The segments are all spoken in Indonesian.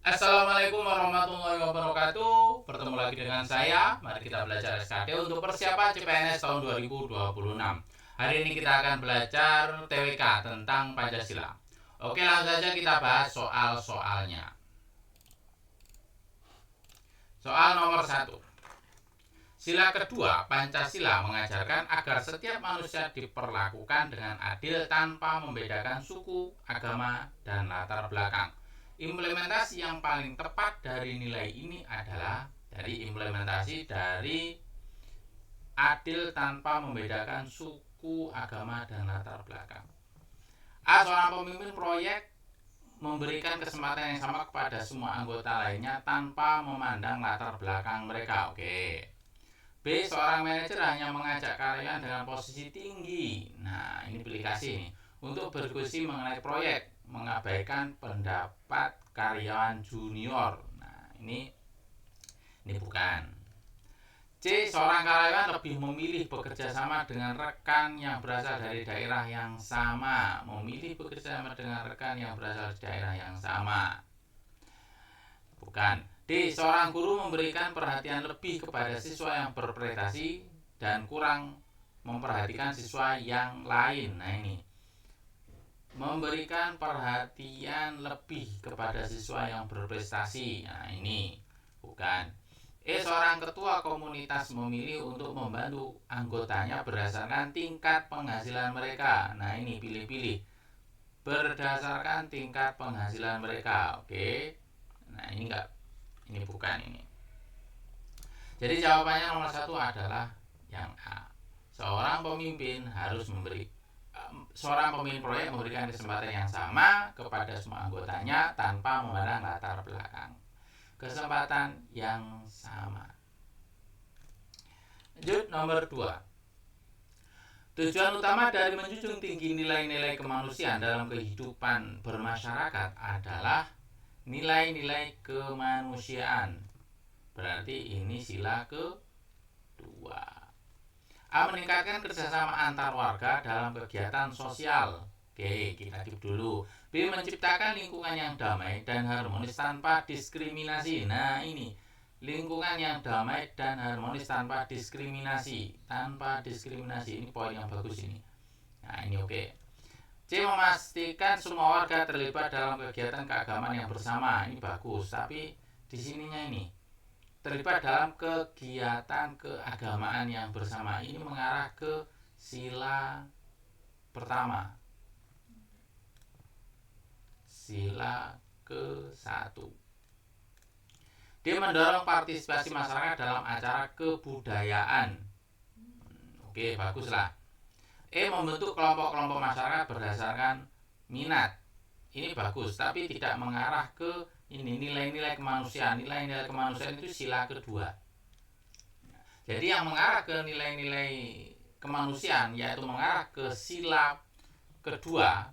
Assalamualaikum warahmatullahi wabarakatuh. Bertemu lagi dengan saya. Mari kita belajar SKD untuk persiapan CPNS tahun 2026. Hari ini kita akan belajar TWK tentang Pancasila. Oke, langsung saja kita bahas soal-soalnya. Soal nomor 1. Sila kedua, Pancasila mengajarkan agar setiap manusia diperlakukan dengan adil tanpa membedakan suku, agama, dan latar belakang. Implementasi yang paling tepat dari nilai ini adalah implementasi dari adil tanpa membedakan suku, agama, dan latar belakang. A. Seorang pemimpin proyek memberikan kesempatan yang sama kepada semua anggota lainnya tanpa memandang latar belakang mereka. Oke. B. Seorang manajer hanya mengajak karyawan dengan posisi tinggi. Nah, ini pilih kasih nih, untuk berdiskusi mengenai proyek, mengabaikan pendapat karyawan junior. Nah, ini bukan. C. Seorang karyawan lebih memilih bekerja sama dengan rekan yang berasal dari daerah yang sama. Memilih bekerja sama dengan rekan yang berasal dari daerah yang sama. Bukan. D. Seorang guru memberikan perhatian lebih kepada siswa yang berprestasi dan kurang memperhatikan siswa yang lain. Nah, ini memberikan perhatian lebih kepada siswa yang berprestasi. Nah, ini bukan. E. Seorang ketua komunitas memilih untuk membantu anggotanya berdasarkan tingkat penghasilan mereka. Nah, ini pilih-pilih berdasarkan tingkat penghasilan mereka. Oke. Nah, ini enggak, ini bukan ini. Jadi jawabannya nomor 1 adalah yang A. Seorang pemimpin proyek memberikan kesempatan yang sama kepada semua anggotanya tanpa memandang latar belakang. Kesempatan yang sama. Lanjut nomor 2. Tujuan utama dari menjunjung tinggi nilai-nilai kemanusiaan dalam kehidupan bermasyarakat adalah nilai-nilai kemanusiaan. Berarti ini sila kedua. A. Meningkatkan kerjasama antar warga dalam kegiatan sosial. Oke, kita keep dulu. B. Menciptakan lingkungan yang damai dan harmonis tanpa diskriminasi. Nah, ini lingkungan yang damai dan harmonis tanpa diskriminasi. Tanpa diskriminasi, ini poin yang bagus ini. Nah, ini oke. C. Memastikan semua warga terlibat dalam kegiatan keagamaan yang bersama. Ini bagus, tapi di sininya ini terlibat dalam kegiatan keagamaan yang bersama. Ini mengarah ke sila pertama. Sila ke-1. Dia mendorong partisipasi masyarakat dalam acara kebudayaan. Oke, baguslah. E. Membentuk kelompok-kelompok masyarakat berdasarkan minat. Ini bagus, tapi tidak mengarah ke ini nilai-nilai kemanusiaan. Nilai-nilai kemanusiaan itu sila kedua. Jadi yang mengarah ke nilai-nilai kemanusiaan yaitu mengarah ke sila kedua.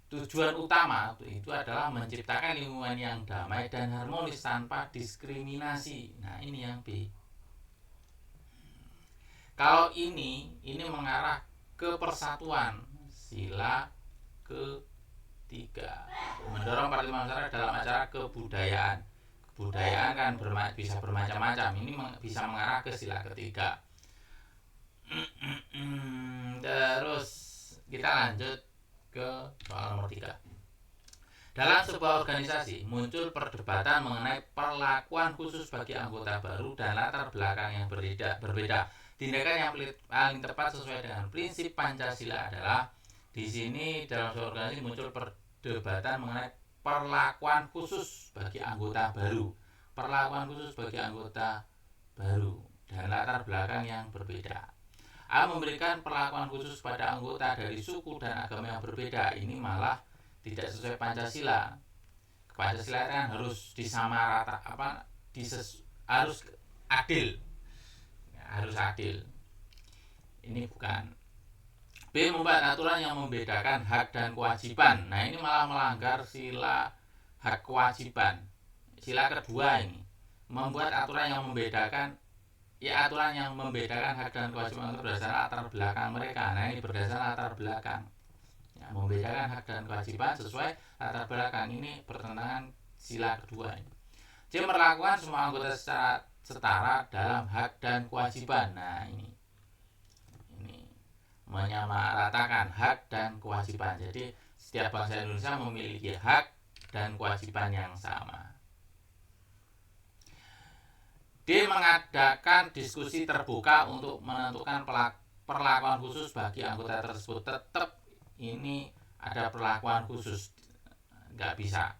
Tujuan utama itu adalah menciptakan lingkungan yang damai dan harmonis tanpa diskriminasi. Nah, ini yang B. Kalau ini mengarah ke persatuan, sila ketiga. Mendorong partisipasi masyarakat dalam acara kebudayaan. Kebudayaan kan bisa bermacam-macam. Ini bisa mengarah ke sila ketiga. Terus kita lanjut ke soal nomor 3. Dalam sebuah organisasi muncul perdebatan mengenai perlakuan khusus bagi anggota baru dan latar belakang yang berbeda. Tindakan yang paling tepat sesuai dengan prinsip Pancasila adalah di sini dalam sebuah organisasi muncul perdebatan mengenai perlakuan khusus bagi anggota baru. Perlakuan khusus bagi anggota baru dan latar belakang yang berbeda. A. Memberikan perlakuan khusus pada anggota dari suku dan agama yang berbeda. Ini malah tidak sesuai Pancasila. Pancasila kan harus disamaratakan, harus adil. Harus adil. Ini bukan. B. Membuat aturan yang membedakan hak dan kewajiban. Nah, ini malah melanggar sila hak kewajiban. Sila kedua ini membuat aturan yang membedakan hak dan kewajiban itu berdasarkan latar belakang mereka. Nah, ini berdasarkan latar belakang. Ya, membedakan hak dan kewajiban sesuai latar belakang. Ini bertentangan sila kedua ini. C. Memperlakukan semua anggota secara setara dalam hak dan kewajiban. Nah, ini menyamaratakan hak dan kewajiban. Jadi setiap bangsa Indonesia memiliki hak dan kewajiban yang sama. D. Mengadakan diskusi terbuka untuk menentukan perlakuan khusus bagi anggota tersebut. Tetap ini ada perlakuan khusus, nggak bisa.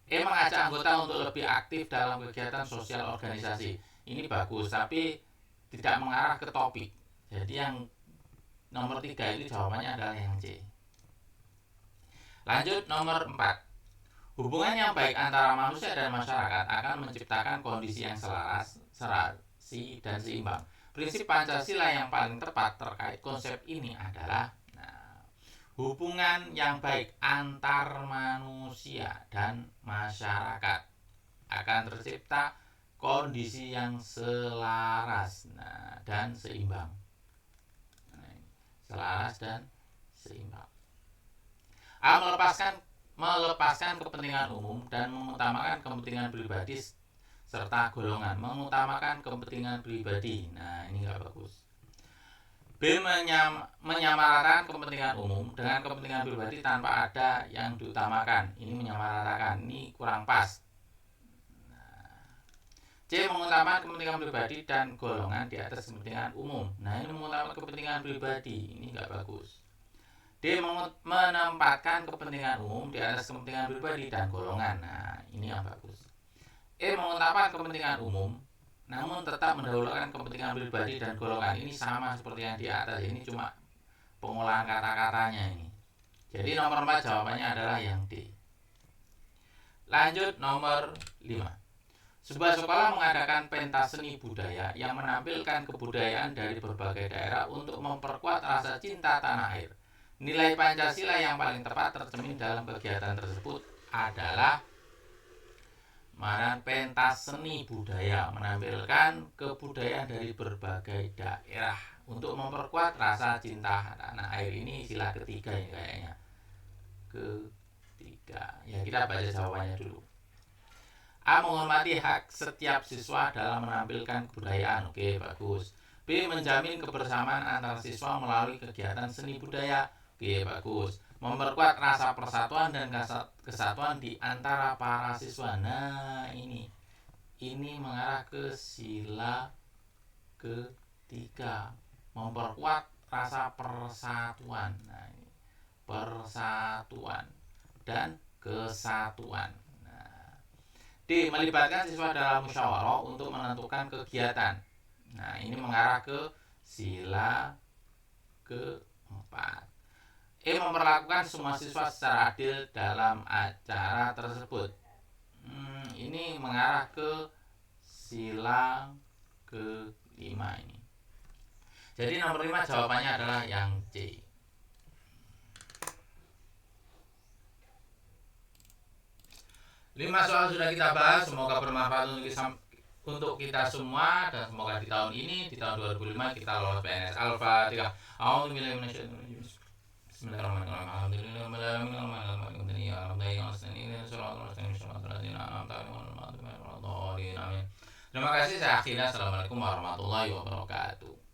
E. Mengajak anggota untuk lebih aktif dalam kegiatan sosial organisasi. Ini bagus, tapi tidak mengarah ke topik. Jadi yang nomor 3 itu jawabannya adalah yang C. Lanjut nomor 4. Hubungan yang baik antara manusia dan masyarakat akan menciptakan kondisi yang selaras, serasi, dan seimbang. Prinsip Pancasila yang paling tepat terkait konsep ini adalah hubungan yang baik antar manusia dan masyarakat akan tercipta kondisi yang selaras dan seimbang. Selaras dan seimbang. A. Melepaskan kepentingan umum dan mengutamakan kepentingan pribadi serta golongan. Mengutamakan kepentingan pribadi. Nah, ini nggak bagus. B. Menyamaratakan kepentingan umum dengan kepentingan pribadi tanpa ada yang diutamakan. Ini menyamaratakan, ini kurang pas. C. Mengutamakan kepentingan pribadi dan golongan di atas kepentingan umum. Nah, ini mengutamakan kepentingan pribadi, ini nggak bagus. D. Menempatkan kepentingan umum di atas kepentingan pribadi dan golongan. Nah, ini yang bagus. E. Mengutamakan kepentingan umum namun tetap mendahulukan kepentingan pribadi dan golongan. Ini sama seperti yang di atas, ini cuma pengolahan kata-katanya ini. Jadi nomor 4 jawabannya adalah yang D. Lanjut nomor 5. Sebuah sekolah mengadakan pentas seni budaya yang menampilkan kebudayaan dari berbagai daerah untuk memperkuat rasa cinta tanah air. Nilai Pancasila yang paling tepat tercermin dalam kegiatan tersebut adalah pentas seni budaya menampilkan kebudayaan dari berbagai daerah untuk memperkuat rasa cinta tanah air. Ini sila ketiga ya kayaknya. Ketiga. Ya, kita baca jawabannya dulu. A. Menghormati hak setiap siswa dalam menampilkan kebudayaan. Oke, bagus. B. Menjamin kebersamaan antar siswa melalui kegiatan seni budaya. Oke, bagus. Memperkuat rasa persatuan dan kesatuan di antara para siswa. Nah, ini mengarah ke sila ketiga. Memperkuat rasa persatuan. Nah, ini persatuan dan kesatuan. Nah, D. Melibatkan siswa dalam musyawarah untuk menentukan kegiatan. Nah, ini mengarah ke sila keempat. E. Memperlakukan semua siswa secara adil dalam acara tersebut. Ini mengarah ke sila kelima ini. Jadi nomor 5 jawabannya adalah yang C. 5 soal sudah kita bahas, semoga bermanfaat untuk kita semua, dan semoga di tahun ini, di tahun 2005 kita lolos PNS. Al-Fatihah. Terima kasih, saya akhirnya. Assalamualaikum warahmatullahi wabarakatuh.